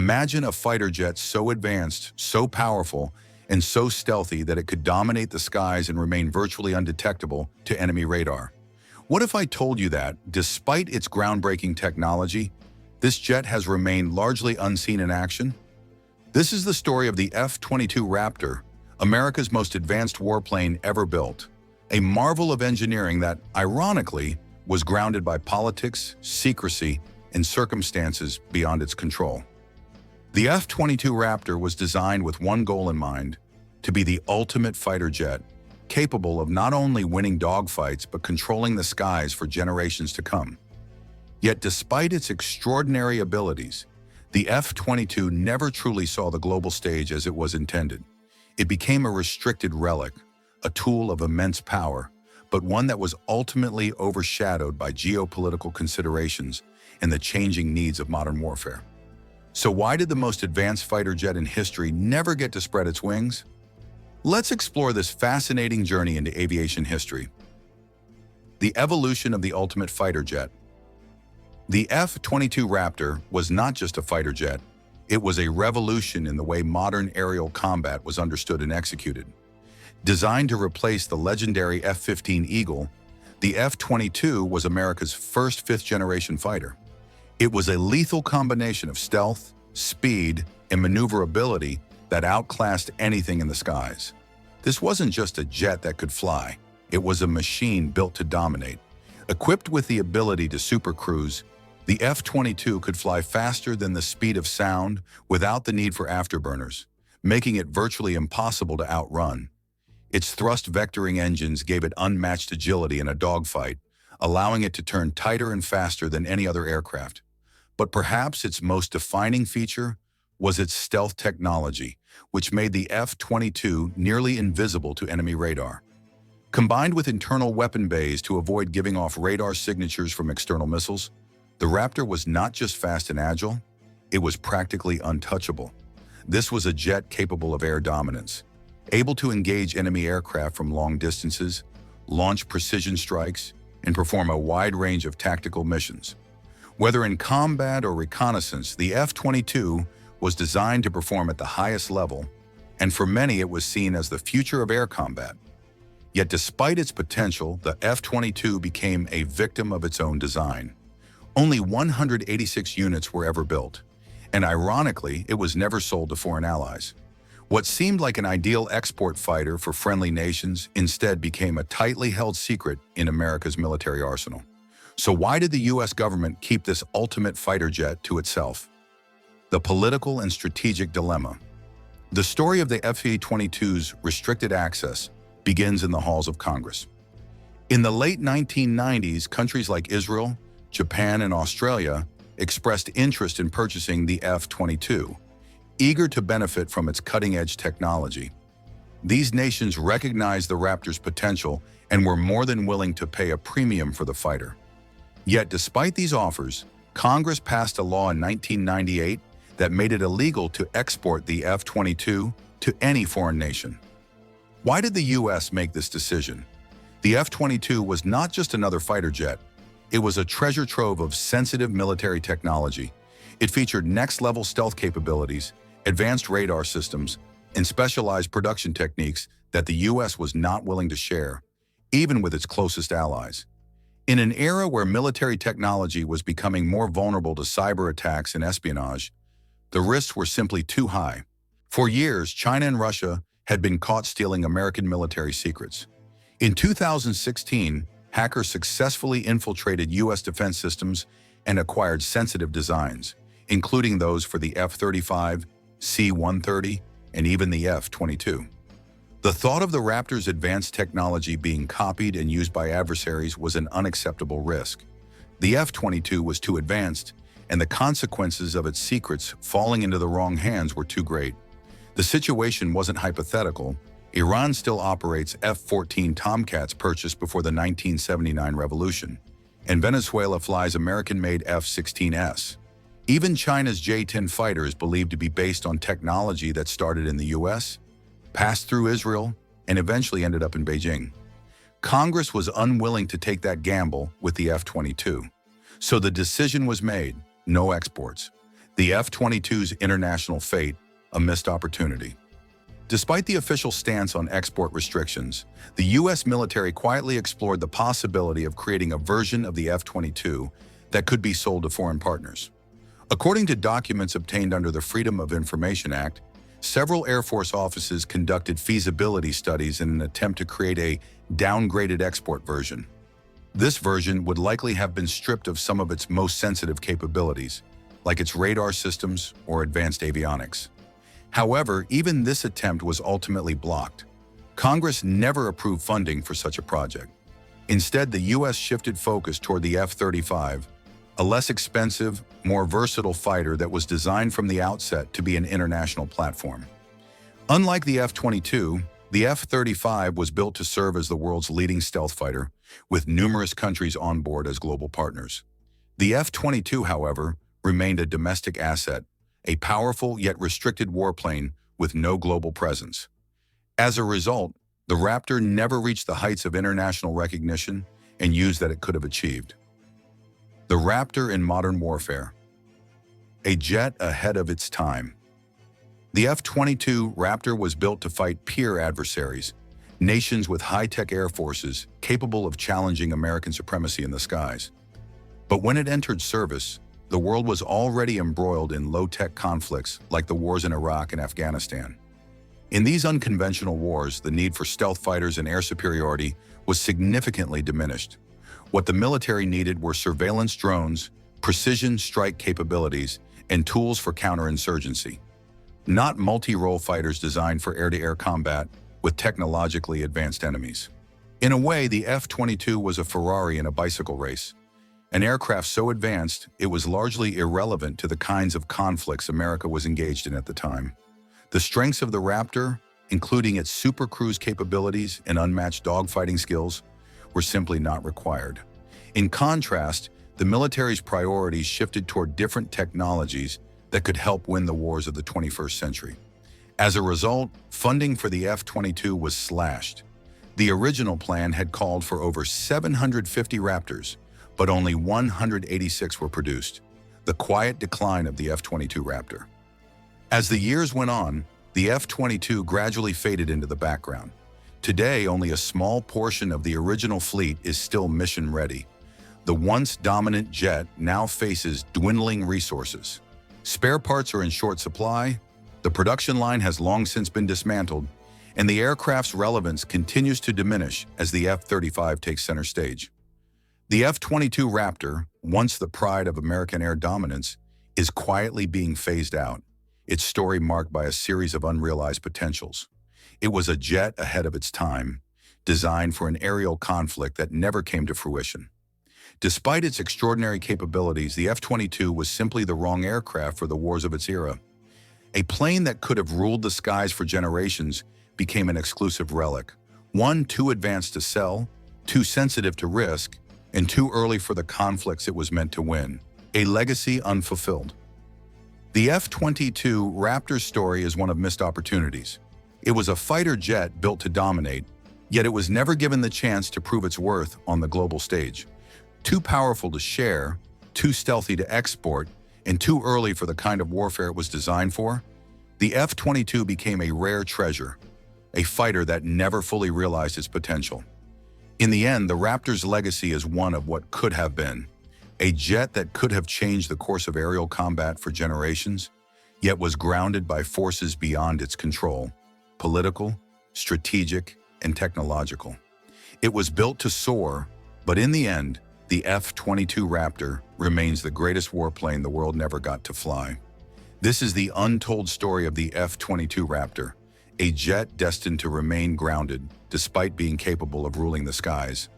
Imagine a fighter jet so advanced, so powerful, and so stealthy that it could dominate the skies and remain virtually undetectable to enemy radar. What if I told you that, despite its groundbreaking technology, this jet has remained largely unseen in action? This is the story of the F-22 Raptor, America's most advanced warplane ever built, a marvel of engineering that, ironically, was grounded by politics, secrecy, and circumstances beyond its control. The F-22 Raptor was designed with one goal in mind: to be the ultimate fighter jet, capable of not only winning dogfights but controlling the skies for generations to come. Yet despite its extraordinary abilities, the F-22 never truly saw the global stage as it was intended. It became a restricted relic, a tool of immense power, but one that was ultimately overshadowed by geopolitical considerations and the changing needs of modern warfare. So why did the most advanced fighter jet in history never get to spread its wings? Let's explore this fascinating journey into aviation history. The evolution of the ultimate fighter jet. The F-22 Raptor was not just a fighter jet, it was a revolution in the way modern aerial combat was understood and executed. Designed to replace the legendary F-15 Eagle, the F-22 was America's first fifth-generation fighter. It was a lethal combination of stealth, speed, and maneuverability that outclassed anything in the skies. This wasn't just a jet that could fly, it was a machine built to dominate. Equipped with the ability to supercruise, the F-22 could fly faster than the speed of sound without the need for afterburners, making it virtually impossible to outrun. Its thrust vectoring engines gave it unmatched agility in a dogfight, allowing it to turn tighter and faster than any other aircraft. But perhaps its most defining feature was its stealth technology, which made the F-22 nearly invisible to enemy radar. Combined with internal weapon bays to avoid giving off radar signatures from external missiles, the Raptor was not just fast and agile, it was practically untouchable. This was a jet capable of air dominance, able to engage enemy aircraft from long distances, launch precision strikes, and perform a wide range of tactical missions. Whether in combat or reconnaissance, the F-22 was designed to perform at the highest level, and for many it was seen as the future of air combat. Yet despite its potential, the F-22 became a victim of its own design. Only 186 units were ever built, and ironically, it was never sold to foreign allies. What seemed like an ideal export fighter for friendly nations instead became a tightly held secret in America's military arsenal. So why did the US government keep this ultimate fighter jet to itself? The political and strategic dilemma. The story of the F-22's restricted access begins in the halls of Congress. In the late 1990s, countries like Israel, Japan, and Australia expressed interest in purchasing the F-22, eager to benefit from its cutting-edge technology. These nations recognized the Raptor's potential and were more than willing to pay a premium for the fighter. Yet despite these offers, Congress passed a law in 1998 that made it illegal to export the F-22 to any foreign nation. Why did the US make this decision? The F-22 was not just another fighter jet. It was a treasure trove of sensitive military technology. It featured next-level stealth capabilities, advanced radar systems, and specialized production techniques that the US was not willing to share, even with its closest allies. In an era where military technology was becoming more vulnerable to cyber attacks and espionage, the risks were simply too high. For years, China and Russia had been caught stealing American military secrets. In 2016, hackers successfully infiltrated US defense systems and acquired sensitive designs, including those for the F-35, C-130, and even the F-22. The thought of the Raptor's advanced technology being copied and used by adversaries was an unacceptable risk. The F-22 was too advanced, and the consequences of its secrets falling into the wrong hands were too great. The situation wasn't hypothetical. Iran still operates F-14 Tomcats purchased before the 1979 revolution, and Venezuela flies American-made F-16s. Even China's J-10 fighter is believed to be based on technology that started in the US, passed through Israel, and eventually ended up in Beijing. Congress was unwilling to take that gamble with the F-22. So the decision was made: no exports. The F-22's international fate, a missed opportunity. Despite the official stance on export restrictions, the U.S. military quietly explored the possibility of creating a version of the F-22 that could be sold to foreign partners. According to documents obtained under the Freedom of Information Act, several Air Force offices conducted feasibility studies in an attempt to create a downgraded export version. This version would likely have been stripped of some of its most sensitive capabilities, like its radar systems or advanced avionics. However, even this attempt was ultimately blocked. Congress never approved funding for such a project. Instead, the U.S. shifted focus toward the F-35, a less expensive, more versatile fighter that was designed from the outset to be an international platform. Unlike the F-22, the F-35 was built to serve as the world's leading stealth fighter, with numerous countries on board as global partners. The F-22, however, remained a domestic asset, a powerful yet restricted warplane with no global presence. As a result, the Raptor never reached the heights of international recognition and use that it could have achieved. The Raptor in modern warfare. A jet ahead of its time. The F-22 Raptor was built to fight peer adversaries, nations with high-tech air forces capable of challenging American supremacy in the skies. But when it entered service, the world was already embroiled in low-tech conflicts like the wars in Iraq and Afghanistan. In these unconventional wars, the need for stealth fighters and air superiority was significantly diminished. What the military needed were surveillance drones, precision strike capabilities, and tools for counterinsurgency. Not multi-role fighters designed for air-to-air combat with technologically advanced enemies. In a way, the F-22 was a Ferrari in a bicycle race, an aircraft so advanced it was largely irrelevant to the kinds of conflicts America was engaged in at the time. The strengths of the Raptor, including its supercruise capabilities and unmatched dogfighting skills, were simply not required. In contrast, the military's priorities shifted toward different technologies that could help win the wars of the 21st century. As a result, funding for the F-22 was slashed. The original plan had called for over 750 Raptors, but only 186 were produced, the quiet decline of the F-22 Raptor. As the years went on, the F-22 gradually faded into the background. Today, only a small portion of the original fleet is still mission-ready. The once dominant jet now faces dwindling resources. Spare parts are in short supply, the production line has long since been dismantled, and the aircraft's relevance continues to diminish as the F-35 takes center stage. The F-22 Raptor, once the pride of American air dominance, is quietly being phased out, its story marked by a series of unrealized potentials. It was a jet ahead of its time, designed for an aerial conflict that never came to fruition. Despite its extraordinary capabilities, the F-22 was simply the wrong aircraft for the wars of its era. A plane that could have ruled the skies for generations became an exclusive relic, one too advanced to sell, too sensitive to risk, and too early for the conflicts it was meant to win. A legacy unfulfilled. The F-22 Raptor story is one of missed opportunities. It was a fighter jet built to dominate, yet it was never given the chance to prove its worth on the global stage. Too powerful to share, too stealthy to export, and too early for the kind of warfare it was designed for, the F-22 became a rare treasure, a fighter that never fully realized its potential. In the end, the Raptor's legacy is one of what could have been, a jet that could have changed the course of aerial combat for generations, yet was grounded by forces beyond its control, political, strategic, and technological. It was built to soar, but in the end, the F-22 Raptor remains the greatest warplane the world never got to fly. This is the untold story of the F-22 Raptor, a jet destined to remain grounded despite being capable of ruling the skies.